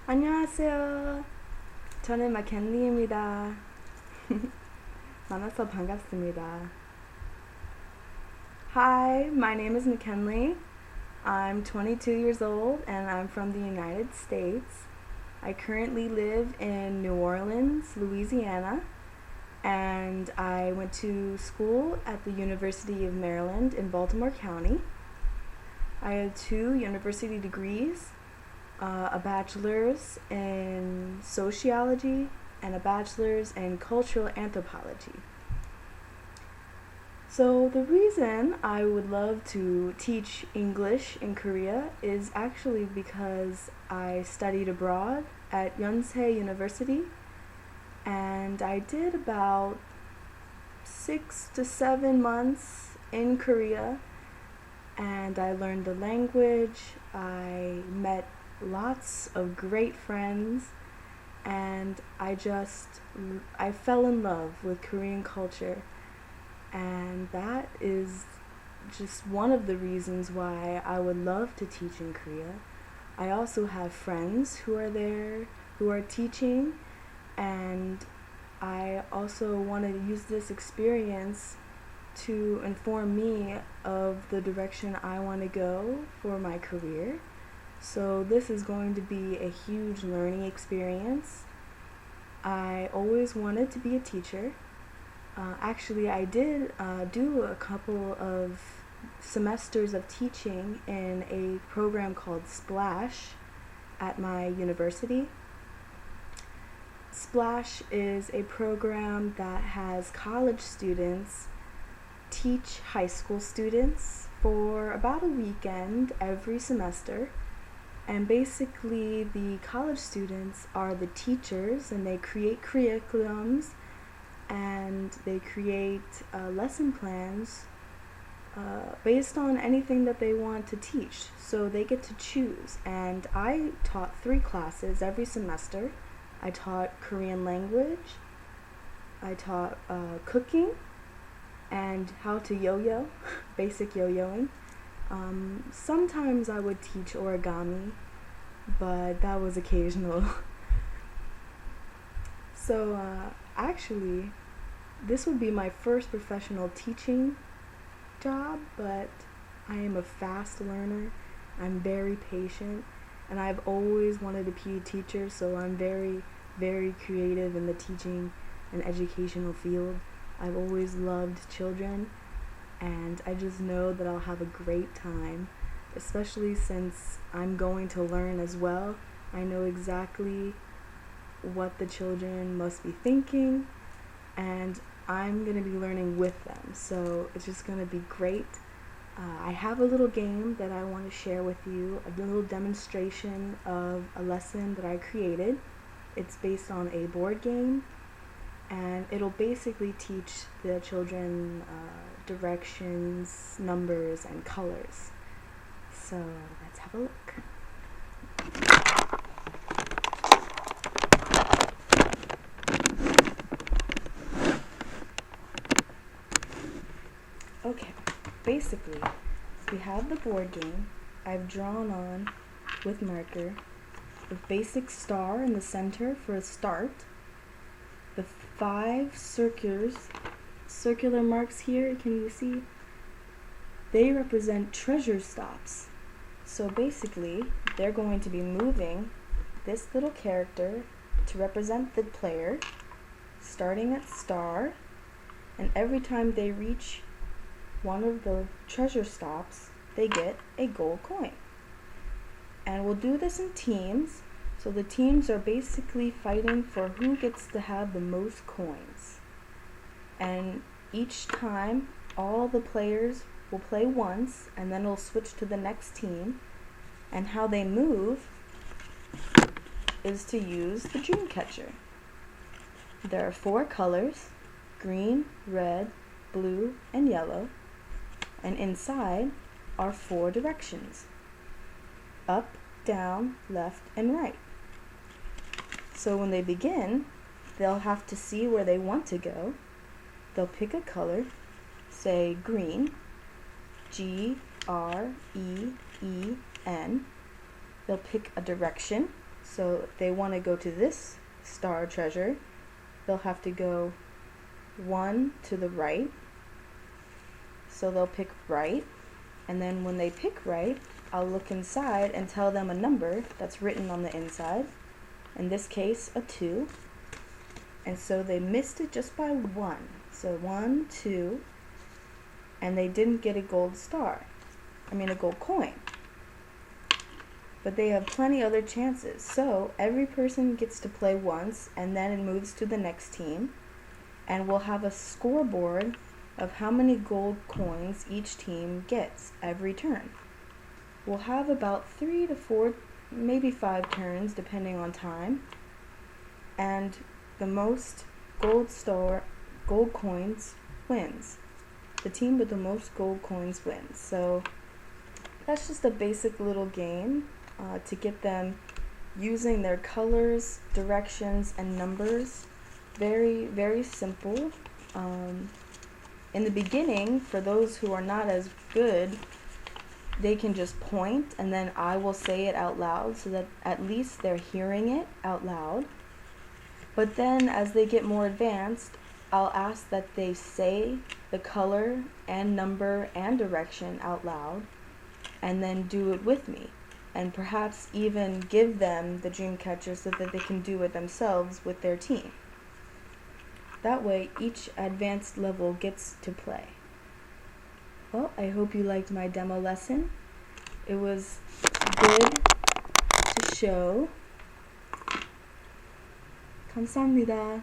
안녕하세요. 저는 마켄리입니다. 만나서 반갑습니다. Hi, my name is McKinley. I'm 22 years old and I'm from the United States. I currently live in New Orleans, Louisiana, and I went to school at the University of Maryland in Baltimore County. I have 2 university degrees, a bachelor's in sociology and a bachelor's in cultural anthropology. So the reason I would love to teach English in Korea is actually because I studied abroad at Yonsei University, and I did about 6 to 7 months in Korea, and I learned the language. I met lots of great friends, and I fell in love with Korean culture, and that is just one of the reasons why I would love to teach in Korea. I also have friends who are there who are teaching, and I also want to use this experience to inform me of the direction I want to go for my career. So this is going to be a huge learning experience. I always wanted to be a teacher. Actually, I did do a couple of semesters of teaching in a program called Splash at my university. Splash is a program that has college students teach high school students for about a weekend every semester. And basically, the college students are the teachers, and they create curriculums, and they create lesson plans based on anything that they want to teach. So they get to choose. And I taught 3 classes every semester. I taught Korean language, I taught cooking, and how to yo-yo, basic yo-yoing. Sometimes I would teach origami, but that was occasional. So actually, this would be my first professional teaching job, but I am a fast learner. I'm very patient, and I've always wanted to be a teacher, so I'm very, very creative in the teaching and educational field. I've always loved children, and I just know that I'll have a great time, especially since I'm going to learn as well. I know exactly what the children must be thinking, and I'm going to be learning with them, so it's just going to be great. I have a little game that I want to share with you, a little demonstration of a lesson that I created. It's based on a board game, and it'll basically teach the children directions, numbers, and colors. So let's have a look. Okay, basically, we have the board game. I've drawn on with marker the basic star in the center for a start. The 5 circular marks here, can you see? They represent treasure stops. So basically, they're going to be moving this little character to represent the player, starting at star, and every time they reach one of the treasure stops, they get a gold coin. And we'll do this in teams. So the teams are basically fighting for who gets to have the most coins. And each time, all the players will play once, and then it'll switch to the next team. And how they move is to use the dream catcher. There are 4 colors: green, red, blue, and yellow. And inside are 4 directions: up, down, left, and right. So when they begin, they'll have to see where they want to go. They'll pick a color, say green, G-R-E-E-N. They'll pick a direction, So if they want to go to this star treasure, they'll have to go 1 to the right. So they'll pick right, and then when they pick right, I'll look inside and tell them a number that's written on the inside. In this case, a 2. And so they missed it just by 1. So 1, 2, and they didn't get a gold star. A gold coin. But they have plenty other chances. So every person gets to play once, and then it moves to the next team. And we'll have a scoreboard of how many gold coins each team gets every turn. We'll have about 3 to 4, maybe 5 turns depending on time. And the most gold coins wins. The team with the most gold coins wins. So that's just a basic little game to get them using their colors, directions, and numbers. Very, very simple. In the beginning, for those who are not as good, they can just point and then I will say it out loud so that at least they're hearing it out loud. But then as they get more advanced, I'll ask that they say the color and number and direction out loud and then do it with me, and perhaps even give them the dream catcher so that they can do it themselves with their team. That way each advanced level gets to play. Well, I hope you liked my demo lesson. It was good to show. 감사합니다.